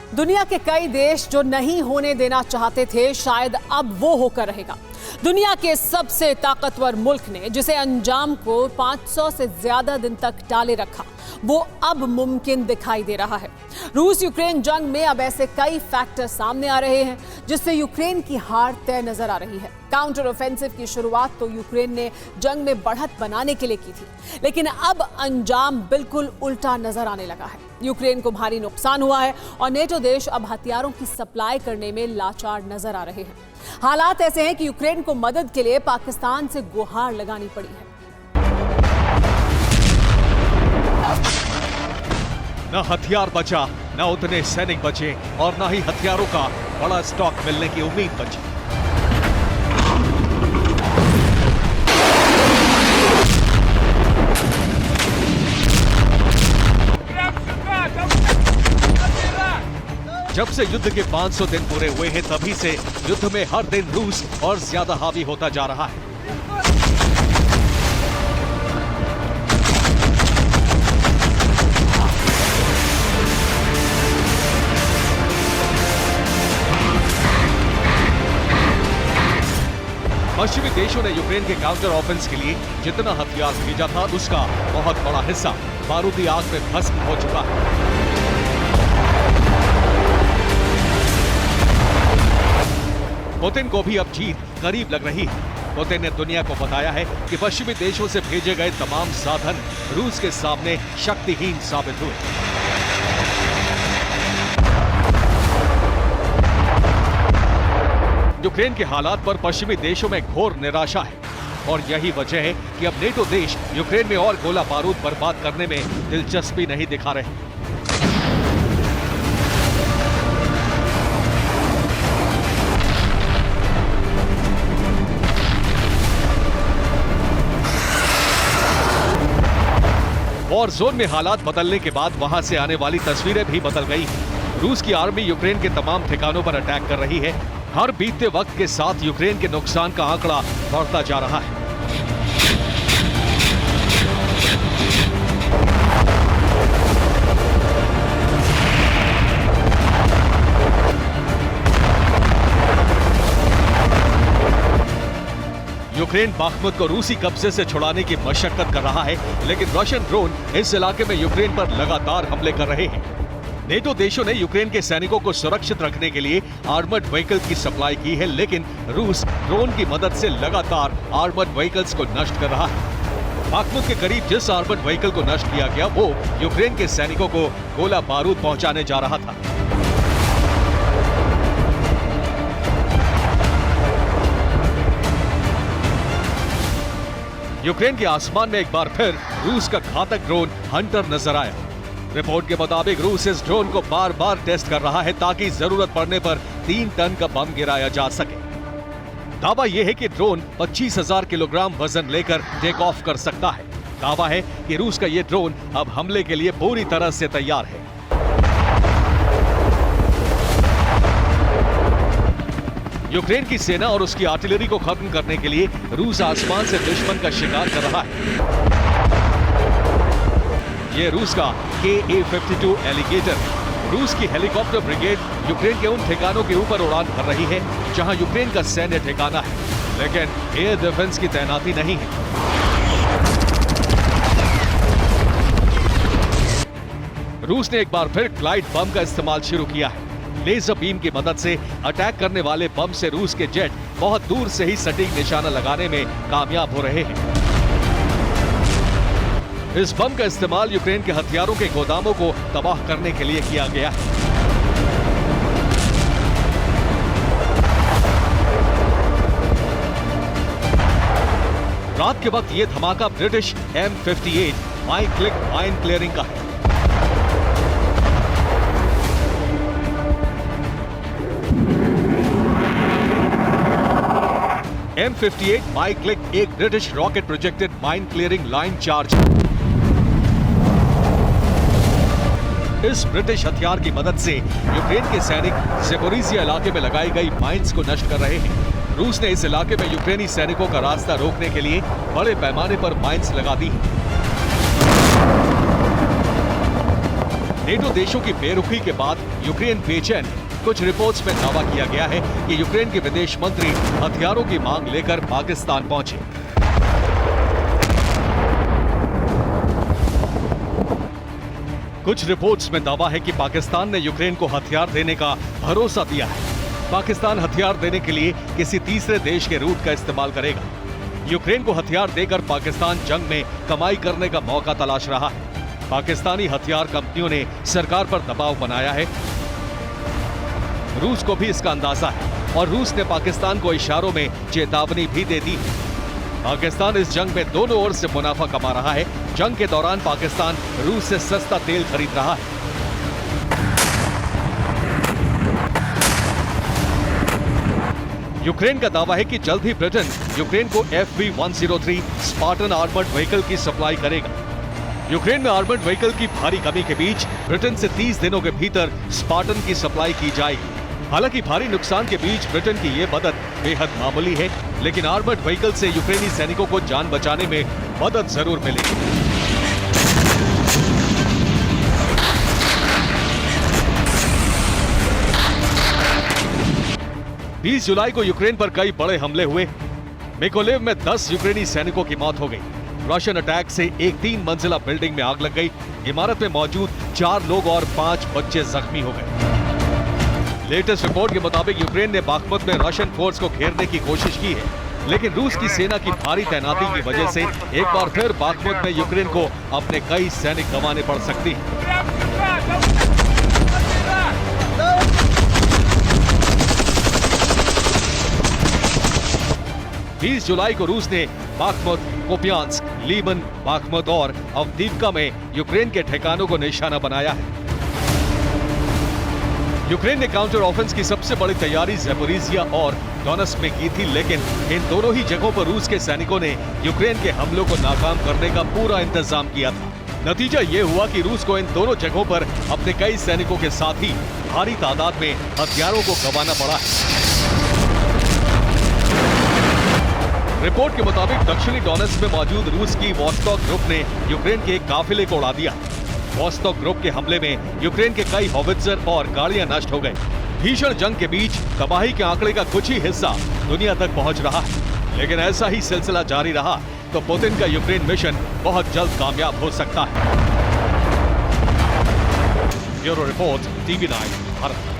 दुनिया के कई देश जो नहीं होने देना चाहते थे, शायद अब वो होकर रहेगा। दुनिया के सबसे ताकतवर मुल्क ने जिसे अंजाम को 500 से ज्यादा दिन तक टाले रखा, वो अब मुमकिन दिखाई दे रहा है। रूस यूक्रेन जंग में अब ऐसे कई फैक्टर सामने आ रहे हैं जिससे यूक्रेन की हार तय नजर आ रही है। काउंटर ऑफेंसिव की शुरुआत तो यूक्रेन ने जंग में बढ़त बनाने के लिए की थी, लेकिन अब अंजाम बिल्कुल उल्टा नजर आने लगा है। यूक्रेन को भारी नुकसान हुआ है और नेटो देश अब हथियारों की सप्लाई करने में लाचार नजर आ रहे हैं। हालात ऐसे हैं कि यूक्रेन को मदद के लिए पाकिस्तान से गुहार लगानी पड़ी है। न हथियार बचा, न उतने सैनिक बचे और न ही हथियारों का बड़ा स्टॉक मिलने की उम्मीद बची। जब से युद्ध के 500 दिन पूरे हुए हैं, तभी से युद्ध में हर दिन रूस और ज्यादा हावी होता जा रहा है। पश्चिमी देशों ने यूक्रेन के काउंटर ऑफेंस के लिए जितना हथियार भेजा था, उसका बहुत बड़ा हिस्सा बारूदी आग में भस्म हो चुका है। पुतिन को भी अब जीत करीब लग रही है। पुतिन ने दुनिया को बताया है कि पश्चिमी देशों से भेजे गए तमाम साधन रूस के सामने शक्तिहीन साबित हुए। यूक्रेन के हालात पर पश्चिमी देशों में घोर निराशा है और यही वजह है कि अब नेटो देश यूक्रेन में और गोला बारूद बर्बाद करने में दिलचस्पी नहीं दिखा रहे। वॉर जोन में हालात बदलने के बाद वहां से आने वाली तस्वीरें भी बदल गई हैं। रूस की आर्मी यूक्रेन के तमाम ठिकानों पर अटैक कर रही है। हर बीतते वक्त के साथ यूक्रेन के नुकसान का आंकड़ा बढ़ता जा रहा है। यूक्रेन बाख्मुत को रूसी कब्जे से छुड़ाने की मशक्कत कर रहा है, लेकिन रशियन ड्रोन इस इलाके में यूक्रेन पर लगातार हमले कर रहे हैं। नेटो देशों ने यूक्रेन के सैनिकों को सुरक्षित रखने के लिए आर्मर्ड व्हीकल की सप्लाई की है, लेकिन रूस ड्रोन की मदद से लगातार आर्मर्ड व्हीकल्स को नष्ट कर रहा है। बाख्मुत के करीब जिस आर्मर्ड व्हीकल को नष्ट किया गया, वो यूक्रेन के सैनिकों को गोला बारूद पहुंचाने जा रहा था। यूक्रेन के आसमान में एक बार फिर रूस का घातक ड्रोन हंटर नजर आया। रिपोर्ट के मुताबिक रूस इस ड्रोन को बार बार टेस्ट कर रहा है ताकि जरूरत पड़ने पर 3 टन का बम गिराया जा सके। दावा यह है कि ड्रोन 25,000 किलोग्राम वजन लेकर टेक ऑफ कर सकता है। दावा है कि रूस का यह ड्रोन अब हमले के लिए पूरी तरह से तैयार है। यूक्रेन की सेना और उसकी आर्टिलरी को खत्म करने के लिए रूस आसमान से दुश्मन का शिकार कर रहा है। यह रूस का KA-52 एलिगेटर है। रूस की हेलीकॉप्टर ब्रिगेड यूक्रेन के उन ठिकानों के ऊपर उड़ान भर रही है जहां यूक्रेन का सैन्य ठिकाना है, लेकिन एयर डिफेंस की तैनाती नहीं है। रूस ने एक बार फिर ग्लाइड बम का इस्तेमाल शुरू किया है। लेजर बीम की मदद से अटैक करने वाले बम से रूस के जेट बहुत दूर से ही सटीक निशाना लगाने में कामयाब हो रहे हैं। इस बम का इस्तेमाल यूक्रेन के हथियारों के गोदामों को तबाह करने के लिए किया गया है। रात के वक्त यह धमाका British M58 mine click mine clearing का है। M58 माइन क्लिक एक British rocket projected mine clearing line charge. इस ब्रिटिश हथियार की मदद से यूक्रेन के सैनिक ज़पोरिज़िया इलाके में लगाई गई माइंस को नष्ट कर रहे हैं। रूस ने इस इलाके में यूक्रेनी सैनिकों का रास्ता रोकने के लिए बड़े पैमाने पर माइंस लगा दी हैं। नेटो देशों की बेरुखी के बाद यूक्रेन बेचैन है। कुछ रिपोर्ट्स में दावा किया गया है कि यूक्रेन के विदेश मंत्री हथियारों की मांग लेकर पाकिस्तान पहुंचे। कुछ रिपोर्ट्स में दावा है कि पाकिस्तान ने यूक्रेन को हथियार देने का भरोसा दिया है। पाकिस्तान हथियार देने के लिए किसी तीसरे देश के रूट का इस्तेमाल करेगा। यूक्रेन को हथियार देकर पाकिस्तान जंग में कमाई करने का मौका तलाश रहा है। पाकिस्तानी हथियार कंपनियों ने सरकार पर दबाव बनाया है। रूस को भी इसका अंदाजा है और रूस ने पाकिस्तान को इशारों में चेतावनी भी दे दी है। पाकिस्तान इस जंग में दोनों ओर से मुनाफा कमा रहा है। जंग के दौरान पाकिस्तान रूस से सस्ता तेल खरीद रहा है। यूक्रेन का दावा है कि जल्द ही ब्रिटेन यूक्रेन को FV-103 स्पार्टन आर्मर्ड व्हीकल की सप्लाई करेगा। यूक्रेन में आर्मर्ड व्हीकल की भारी कमी के बीच ब्रिटेन से 30 दिनों के भीतर स्पार्टन की सप्लाई की जाएगी। हालांकि भारी नुकसान के बीच ब्रिटेन की ये मदद बेहद मामूली है, लेकिन आर्मर्ड व्हीकल से यूक्रेनी सैनिकों को जान बचाने में मदद जरूर मिलेगी। 20 जुलाई को यूक्रेन पर कई बड़े हमले हुए। मिकोलेव में 10 यूक्रेनी सैनिकों की मौत हो गई। रशियन अटैक से एक 3 मंजिला बिल्डिंग में आग लग गई। इमारत में मौजूद 4 लोग और 5 बच्चे जख्मी हो गए। लेटेस्ट रिपोर्ट के मुताबिक यूक्रेन ने बाखमुत में रशियन फोर्स को घेरने की कोशिश की है, लेकिन रूस की सेना की भारी तैनाती की वजह से एक बार फिर बाखमुत में यूक्रेन को अपने कई सैनिक गंवाने पड़ सकती है। बीस जुलाई को रूस ने बाखमुत, कुपियांस्क, लीमन, बाखमुत और अवदीवका में यूक्रेन के ठिकानों को निशाना बनाया है। यूक्रेन ने काउंटर ऑफेंस की सबसे बड़ी तैयारी ज़ैपोरिज़िया और डोनेत्स्क में की थी, लेकिन इन दोनों ही जगहों पर रूस के सैनिकों ने यूक्रेन के हमलों को नाकाम करने का पूरा इंतजाम किया था। नतीजा ये हुआ कि रूस को इन दोनों जगहों पर अपने कई सैनिकों के साथ ही भारी तादाद में हथियारों को गंवाना पड़ा है। रिपोर्ट के मुताबिक दक्षिणी डोनेत्स्क में मौजूद रूस की वोस्टॉक ग्रुप ने यूक्रेन के एक काफिले को उड़ा दिया। वोस्टॉक ग्रुप के हमले में यूक्रेन के कई हॉवित्जर और गाड़ियां नष्ट हो गई। भीषण जंग के बीच तबाही के आंकड़े का कुछ ही हिस्सा दुनिया तक पहुंच रहा है, लेकिन ऐसा ही सिलसिला जारी रहा तो पुतिन का यूक्रेन मिशन बहुत जल्द कामयाब हो सकता है। Bureau report, TV9 Bharat.